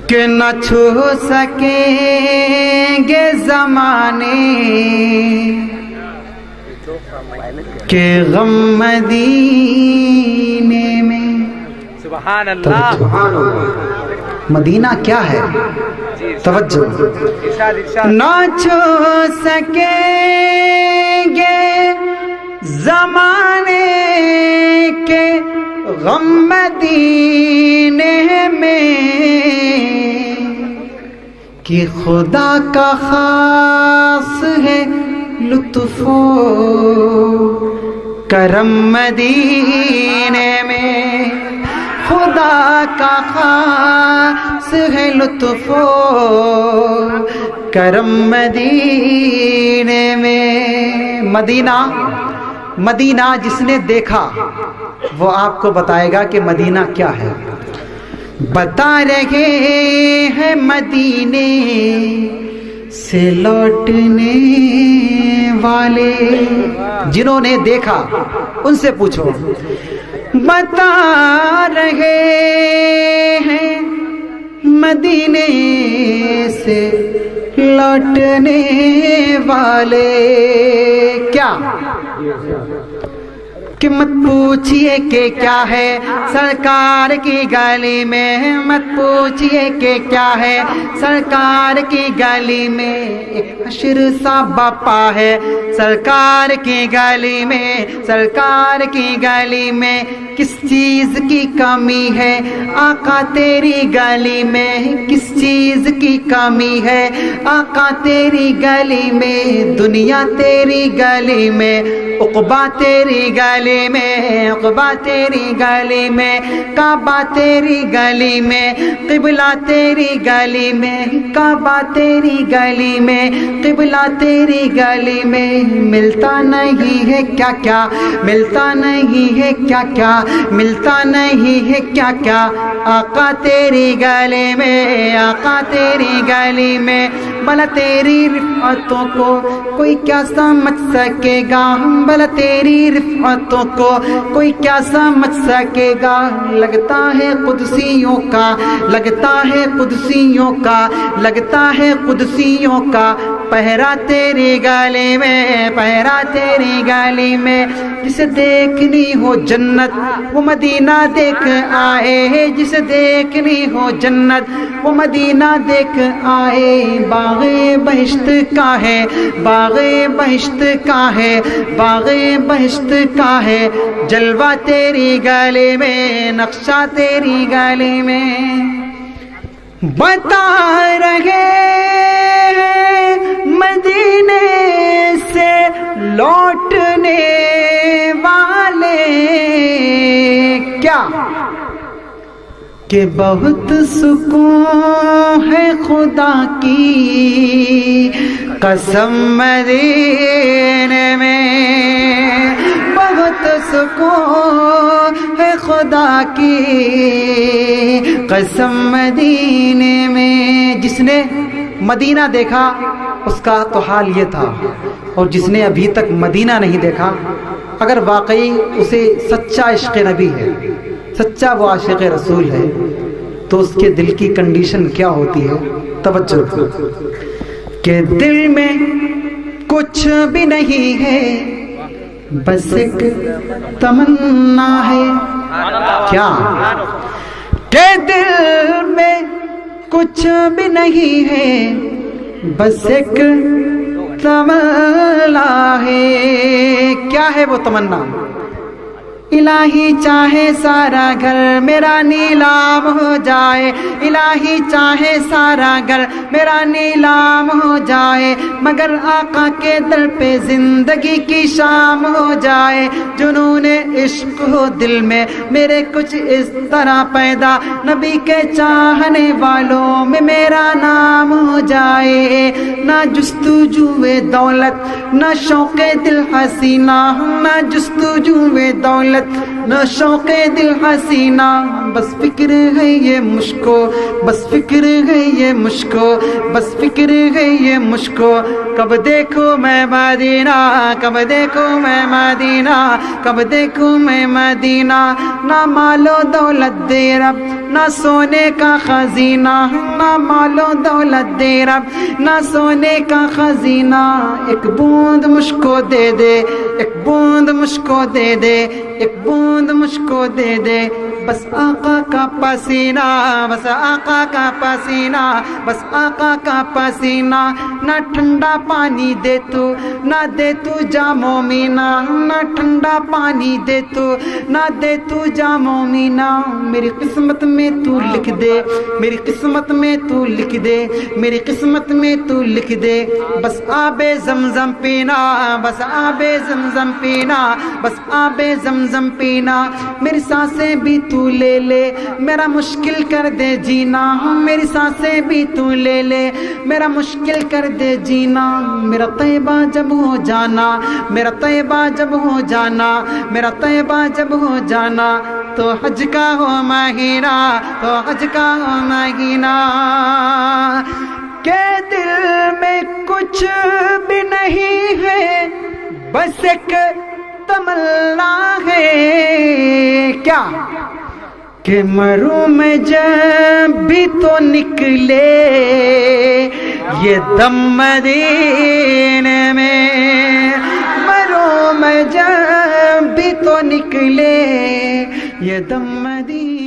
کہ نہ چھو سکیں گے زمانے کے غم مدینے میں. سبحان اللہ. مدینہ کیا ہے؟ توجہ. نہ چھو سکیں گے زمانے کے غم مدینے میں کہ خدا کا خاص ہے لطف و کرم مدینے میں. خدا کا خاص ہے لطف و کرم مدینے میں. مدینہ جس نے دیکھا وہ آپ کو بتائے گا کہ مدینہ کیا ہے. بتا رہے ہیں مدینے سے لوٹنے والے. جنہوں نے دیکھا ان سے پوچھو. بتا رہے ہیں مدینے سے لوٹنے والے. کیا کہ مت پوچھئے کہ کیا ہے سرکار کی گلی میں. مت پوچھئے کہ کیا ہے سرکار کی گلی میں. ایک حشر سا باپا ہے سرکار کی گلی میں. سرکار کی گلی میں کس چیز کی کمی ہے آقا تیری گلی میں. کس چیز کی کمی ہے آقا تیری گلی میں. دنیا تیری گلی میں عقبہ تیری گلی میں. عقبہ تیری گلی میں کعبہ تیری گلی میں. قبلہ تیری گلی میں کعبہ تیری گلی میں. قبلہ تیری گلی میں. ملتا نہیں ہے کیا کیا ملتا نہیں ہے کیا کیا ملتا نہیں ہے کیا کیا آقا تیری گلی میں. آقا تیری گلی میں. بھلا تیری رفعتوں کو کوئی کیا سمجھ سکے گا. بھلا تیری رفعتوں کو کوئی کیا سمجھ سکے گا. لگتا ہے قدسیوں کا لگتا ہے قدسیوں کا لگتا ہے قدسیوں کا پہرا تیری گلی میں. پہرا تیری گلی میں. جسے دیکھنی ہو جنت وہ مدینہ دیکھ آئے. جسے دیکھنی ہو جنت وہ مدینہ دیکھ آئے. باغ بہشت کا ہے باغ بہشت کا ہے باغ بہشت کا ہے. جلوہ تیری گلی میں نقشہ تیری گلی میں. بتا رہے ہیں مدینے سے لوٹنے والے. کیا کہ بہت سکون ہے خدا کی قسم مدینے میں. بہت سکون ہے خدا کی قسم مدینے میں. جس نے مدینہ دیکھا اس کا تو حال یہ تھا. اور جس نے ابھی تک مدینہ نہیں دیکھا اگر واقعی اسے سچا عشق نبی ہے سچا وہ عاشق رسول ہے تو اس کے دل کی کنڈیشن کیا ہوتی ہے. توجہ کہ دل میں کچھ بھی نہیں ہے بس ایک تمنا ہے. کیا کہ دل میں کچھ بھی نہیں ہے بس ایک تمنا ہے. کیا ہے وہ تمنا؟ الہی چاہے سارا گھر میرا نیلام ہو جائے. الہی چاہے سارا گھر میرا نیلام ہو جائے مگر آقا کے در پہ زندگی کی شام ہو جائے. جنون عشق ہو دل میں میرے کچھ اس طرح پیدا نبی کے چاہنے والوں میں میرا نام ہو جائے. نہ جستجو دولت نہ شوق دل حسینہ نہ جستجو دولت حیرت نہ شوق دل حسینہ، بس فکر ہے یہ مجھ کو، بس فکر ہے یہ مجھ کو، بس فکر ہے یہ مجھ کو، کب دیکھوں میں مدینہ، کب دیکھوں میں مدینہ، کب دیکھوں میں مدینہ، نہ مال و دولت دے رب نہ سونے کا خزینہ، نہ مال و دولت دے رب نہ سونے کا خزینہ، ایک بوند مجھ کو دے دے، ایک بوند مجھ کو دے دے، ایک بوند مجھ کو دے دے، بس آقا کا پسینہ، بس آقا کا پسینہ، بس آقا کا پسینہ، نہ ٹھنڈا پانی دے تو، نہ دے تو جام و مینا، نہ ٹھنڈا پانی دے تو، نہ دے تو جام و مینا، میری قسمت میں تو لکھ دے، میری قسمت میں تو لکھ دے، میری قسمت میں تو لکھ دے، بس آب زمزم پینا، بس آب زمزم پینا، بس آب زمزم پینا، میری سانسیں بھی تو لے لے، میرا مشکل کر دے جینا، میری سانسیں بھی تو لے لے، میرا مشکل کر دے جینا، میرا طیبہ جب ہو جانا، میرا طیبہ جب ہو جانا، میرا طیبہ جب ہو جانا، تو حج کا ہو مہینہ، تو حج کا ہو مہینہ، کہ دل میں کچھ بھی نہیں ہے، بس ایک تمنا ہے، کیا کہ مروں میں جب بھی تو نکلے یہ دم مدینے میں، مروں میں جب بھی تو نکلے یہ دم مدینے